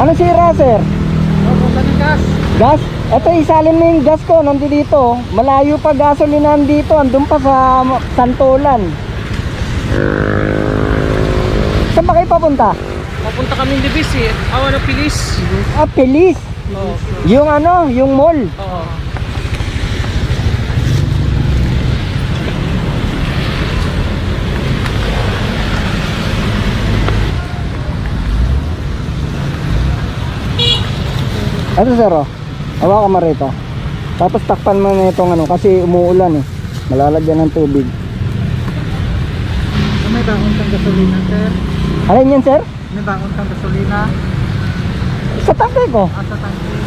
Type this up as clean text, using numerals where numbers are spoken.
Ano sira, sir? Punta ng gas. Gas? Ito, isalin mo yung gas ko. Nandito. Malayo pa gasolina dito. Andun pa sa Santolan. Saan ba kayo papunta? Papunta kami ng Divisi. Awa na Pilis. Ah, Pilis. Oo. Yung ano, yung mall. Oo. Ito, sir, oh. Hawakan mo rito. Tapos takpan mo na itong ano, kasi umuulan eh. Malalagyan ng tubig. May baon kang gasolina, sir. Alin yan, sir? May baon kang gasolina. Sa tangke ko. Sa tangke.